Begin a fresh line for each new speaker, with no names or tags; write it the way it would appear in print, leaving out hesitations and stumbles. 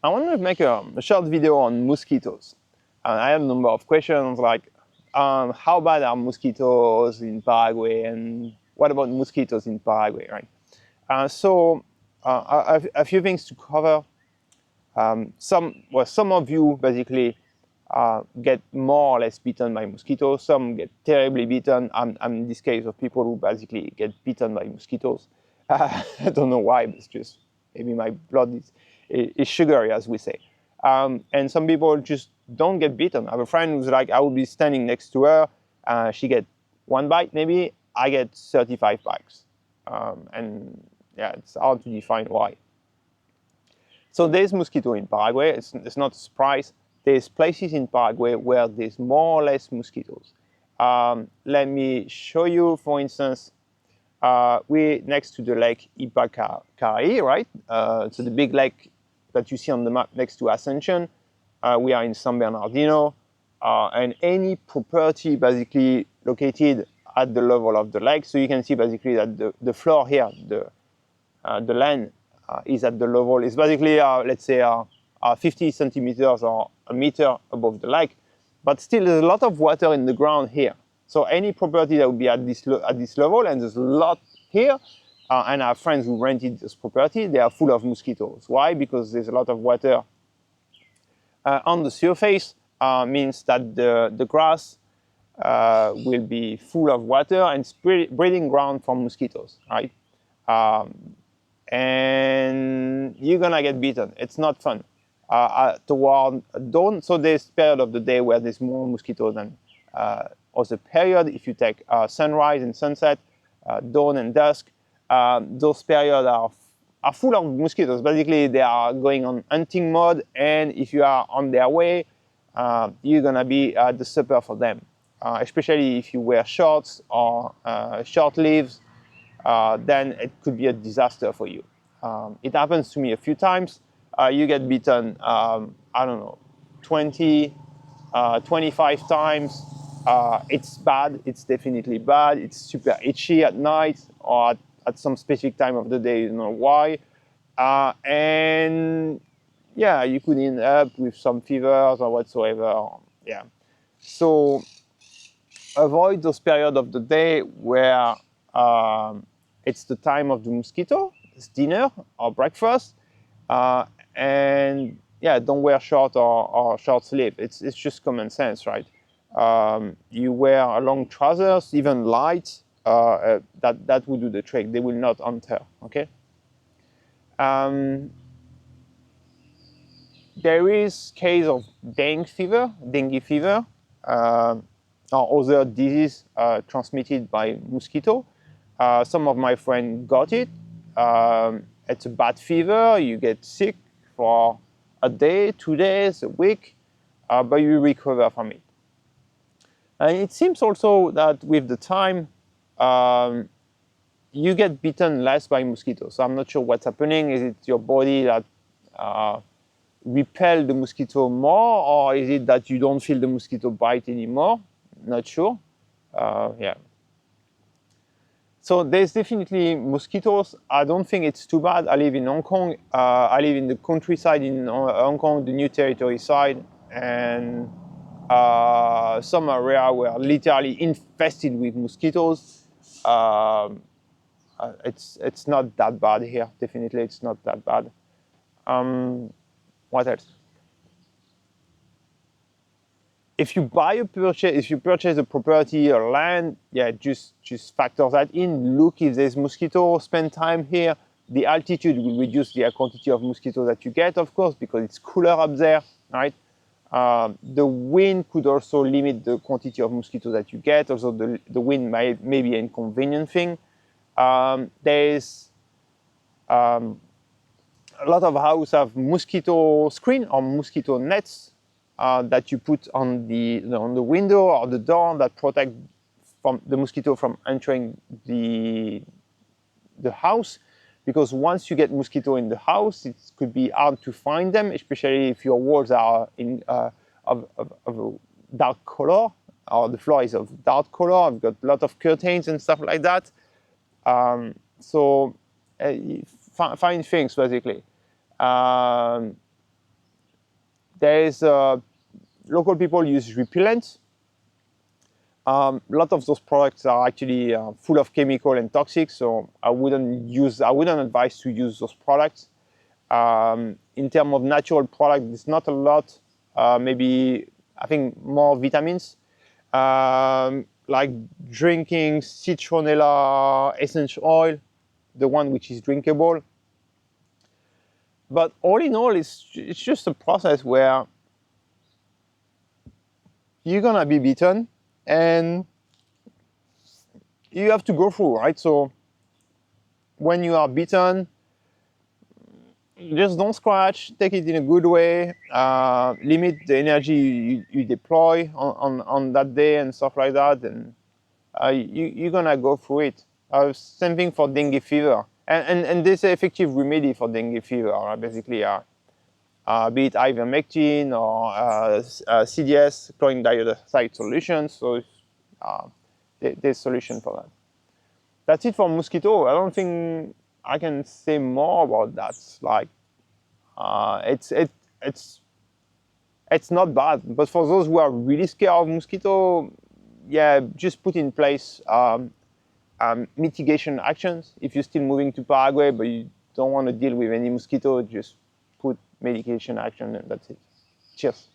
I want to make a short video on mosquitoes. I have a number of questions like, how bad are mosquitoes in Paraguay, and what about mosquitoes in Paraguay, right? A few things to cover. Some of you basically get more or less bitten by mosquitoes. Some get terribly bitten. I'm in this case of people who basically get bitten by mosquitoes. I don't know why, but it's just maybe my blood is sugary, as we say. And some people just don't get bitten. I have a friend who's like, I will be standing next to her. She get one bite maybe. I get 35 bites. And yeah, it's hard to define why. So there's mosquito in Paraguay. It's not a surprise. There's places in Paraguay where there's more or less mosquitoes. Let me show you, for instance, we're next to the lake Ipacaraí, right? So the big lake that you see on the map next to Ascension. We are in San Bernardino. And any property basically located at the level of the lake. So you can see basically that the floor here, the land is at the level, it's basically, let's say, 50 centimeters or a meter above the lake. But still, there's a lot of water in the ground here. So any property that would be at this level, and there's a lot here, and our friends who rented this property, they are full of mosquitoes. Why? Because there's a lot of water on the surface, means that the grass will be full of water and breeding ground for mosquitoes, right? And you're gonna get bitten. It's not fun. Toward dawn, so there's period of the day where there's more mosquitoes than other period. If you take sunrise and sunset, dawn and dusk, those periods are full of mosquitoes. Basically, they are going on hunting mode, and if you are on their way, you're gonna be the supper for them. Especially if you wear shorts or short sleeves, then it could be a disaster for you. It happens to me a few times. You get bitten, I don't know, 20, 25 times. It's bad. It's definitely bad. It's super itchy at night or at some specific time of the day. You don't know why. And yeah, you could end up with some fevers or whatsoever. Yeah. So avoid those periods of the day where it's the time of the mosquito, it's dinner or breakfast, and yeah, don't wear short or short sleeve. It's just common sense, right? You wear long trousers, even light, that will do the trick. They will not enter, okay? There is case of dengue fever, or other disease transmitted by mosquito. Some of my friends got it. It's a bad fever. You get sick for a day, 2 days, a week, but you recover from it. And it seems also that with the time, you get bitten less by mosquitoes. So I'm not sure what's happening. Is it your body that repel the mosquito more, or is it that you don't feel the mosquito bite anymore? Not sure. Yeah. So there's definitely mosquitoes. I don't think it's too bad. I live in Hong Kong. I live in the countryside in Hong Kong, the New Territory side, and some area were literally infested with mosquitoes. It's not that bad here. Definitely, it's not that bad. What else? If you purchase a property or land, yeah, just factor that in. Look if there's mosquito. Spend time here. The altitude will reduce the quantity of mosquito that you get, of course, because it's cooler up there, right? The wind could also limit the quantity of mosquito that you get. Also, the wind may be an inconvenient thing. There's a lot of houses have mosquito screen or mosquito nets that you put on the window or the door that protect from the mosquito from entering the house. Because once you get mosquito in the house, it could be hard to find them, especially if your walls are of a dark color or the floor is of dark color. I've got a lot of curtains and stuff like that. So find things basically. There is local people use repellents. A lot of those products are actually full of chemical and toxic, so I wouldn't advise to use those products. In terms of natural product, it's not a lot. Maybe I think more vitamins, like drinking citronella essential oil, the one which is drinkable. But all in all, it's just a process where you're gonna be bitten and you have to go through, right? So when you are bitten, just don't scratch, take it in a good way, limit the energy you deploy on that day and stuff like that, and you're gonna go through it. Same thing for dengue fever. And there's an effective remedy for dengue fever, basically, be it ivermectin or CDS, chlorine dioxide solution. So there's solution for that. That's it for mosquito. I don't think I can say more about that. Like, it's not bad. But for those who are really scared of mosquito, yeah, just put in place mitigation actions. If you're still moving to Paraguay but you don't want to deal with any mosquito, just put mitigation action and that's it. Cheers.